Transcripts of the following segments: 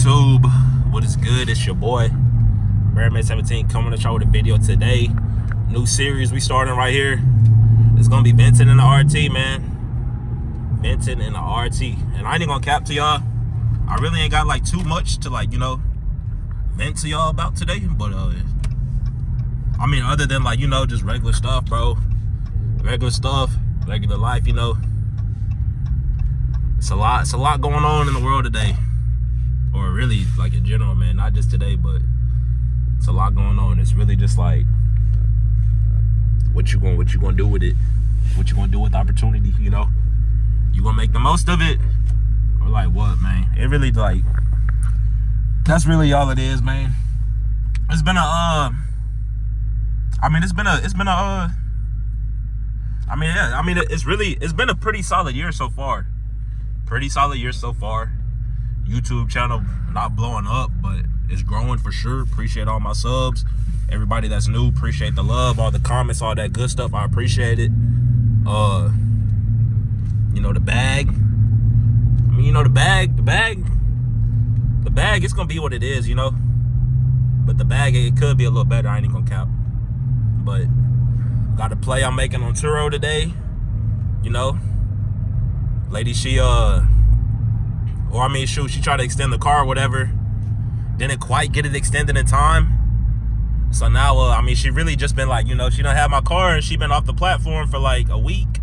YouTube, what is good? It's your boy Bearman17 coming at y'all with a video today. New series we starting right here. It's gonna be venting in the RT, man. Venting in the RT. And I ain't gonna cap to y'all. I really ain't got like too much to vent to y'all about today. But I mean, other than just regular stuff, bro. Regular stuff, regular life, It's a lot going on in the world today. Or really, in general, man. Not just today, but it's a lot going on. It's really just what you gonna do with it? What you gonna do with the opportunity, You gonna make the most of it? Or what, man? It really that's really all it is, man. It's been it's been a pretty solid year so far. YouTube channel not blowing up, but it's growing for sure. Appreciate all my subs. Everybody that's new, appreciate the love, all the comments, all that good stuff. I appreciate it. The bag. The bag, it's gonna be what it is, But the bag, it could be a little better. I ain't gonna cap. But got a play I'm making on Turo today. Lady, she she tried to extend the car or whatever. Didn't quite get it extended in time. So now, she really just been she done had my car and she been off the platform for a week.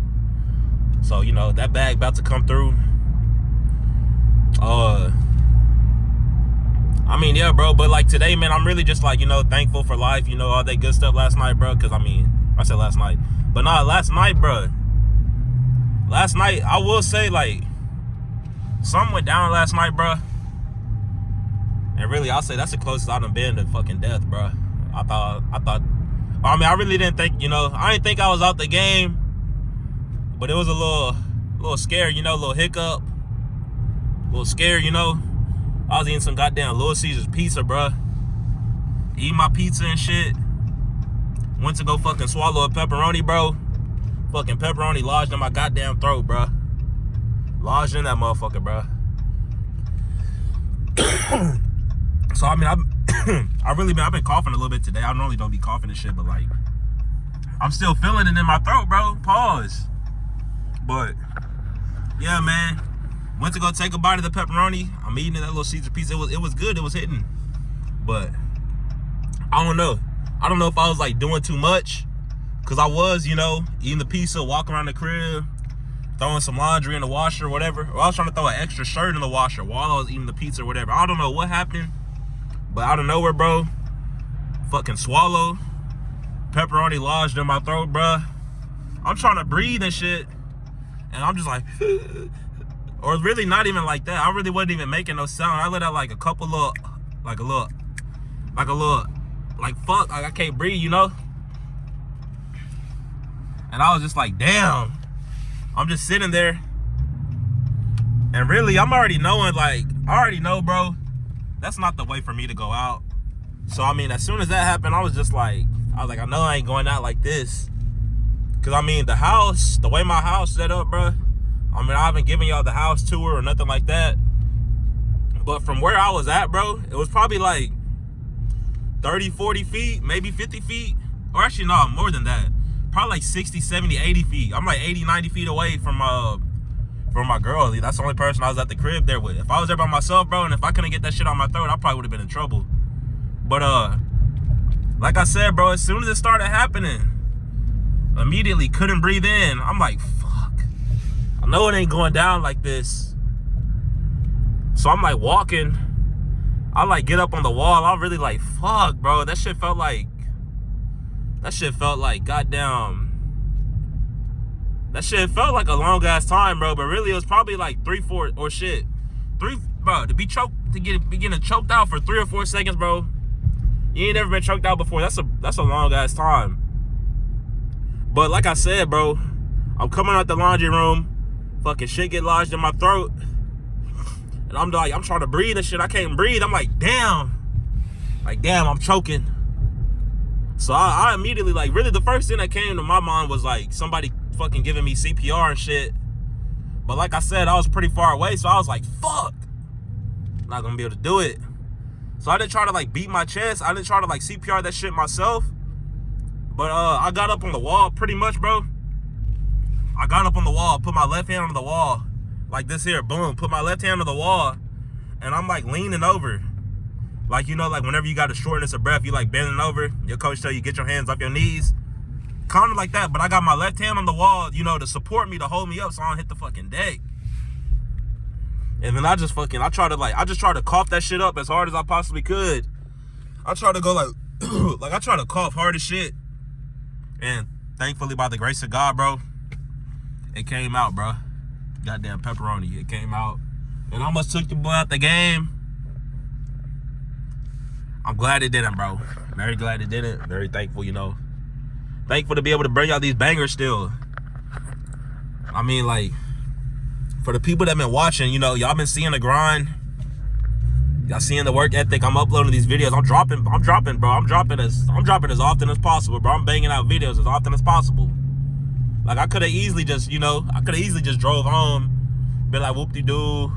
So, that bag about to come through. Yeah, bro, but today, man, I'm really just thankful for life, all that good stuff last night, bro. Cause I said last night, but nah, last night, bro. Last night, I will say something went down last night, bro. And really, I'll say that's the closest I've done been to fucking death, bro. I really didn't think, I didn't think I was out the game, but it was a little scare, a little hiccup, a little scare, I was eating some goddamn Little Caesars pizza, bro. Eating my pizza and shit. Went to go fucking swallow a pepperoni, bro. Fucking pepperoni lodged in my goddamn throat, bro. Lodged in that motherfucker, bro. So, I've been coughing a little bit today. I normally don't be coughing and shit, but I'm still feeling it in my throat, bro. Pause. But, yeah, man. Went to go take a bite of the pepperoni. I'm eating that Little Caesar pizza. It was good. It was hitting. But, I don't know. I don't know if I was doing too much. Cause I was, eating the pizza, walking around the crib, throwing some laundry in the washer or whatever. Or I was trying to throw an extra shirt in the washer while I was eating the pizza or whatever. I don't know what happened. But out of nowhere, bro, fucking swallow. Pepperoni lodged in my throat, bro. I'm trying to breathe and shit. And I'm just or really not even like that. I really wasn't even making no sound. I let out a couple little, fuck, I can't breathe, And I was just damn. I'm just sitting there. And really, I'm already knowing, I already know, bro, that's not the way for me to go out. So, as soon as that happened, I was just I know I ain't going out like this. Cause the house, the way my house set up, bro, I haven't given y'all the house tour or nothing like that. But from where I was at, bro, it was probably 30, 40 feet, maybe 50 feet. Or actually, no, more than that. Probably 60, 70, 80 feet. I'm 80, 90 feet away from my girl. That's the only person I was at the crib there with. If I was there by myself, bro, and if I couldn't get that shit on my throat, I probably would have been in trouble. But, like I said, bro, as soon as it started happening, immediately couldn't breathe in. I'm fuck. I know it ain't going down like this. So I'm walking. I get up on the wall. I'm really fuck, bro. That shit felt goddamn. That shit felt like a long ass time, bro. But really, it was probably 3, 4 or shit. 3, bro. To be getting choked out for 3 or 4 seconds, bro. You ain't never been choked out before. That's a long ass time. But like I said, bro, I'm coming out the laundry room. Fucking shit get lodged in my throat. And I'm trying to breathe and shit. I can't breathe. I'm damn. Damn, I'm choking. So I immediately, really the first thing that came to my mind was somebody fucking giving me CPR and shit. But like I said, I was pretty far away, so I was fuck. Not gonna be able to do it. So I didn't try to like beat my chest. I didn't try to like CPR that shit myself. But I got up on the wall pretty much, bro. I got up on the wall, put my left hand on the wall. Like this here, boom. Put my left hand on the wall. And I'm like leaning over. Like, you know, like whenever you got a shortness of breath, you like bending over. Your coach tell you get your hands off your knees. Kind of like that. But I got my left hand on the wall, you know, to support me, to hold me up so I don't hit the fucking deck. And then I just try to cough that shit up as hard as I possibly could. I try to go like, I try to cough hard as shit. And thankfully, by the grace of God, bro, it came out, bro. Goddamn pepperoni, it came out. And I almost took the boy out the game. I'm glad it didn't, bro. Very glad it didn't. Very thankful, you know. Thankful to be able to bring out these bangers still. I mean, like, for the people that been watching, you know, y'all been seeing the grind. Y'all seeing the work ethic. I'm uploading these videos. I'm dropping, bro. I'm dropping as often as possible, bro. I'm banging out videos as often as possible. Like, I could have easily just, you know, drove home, been like, whoop-de-doo.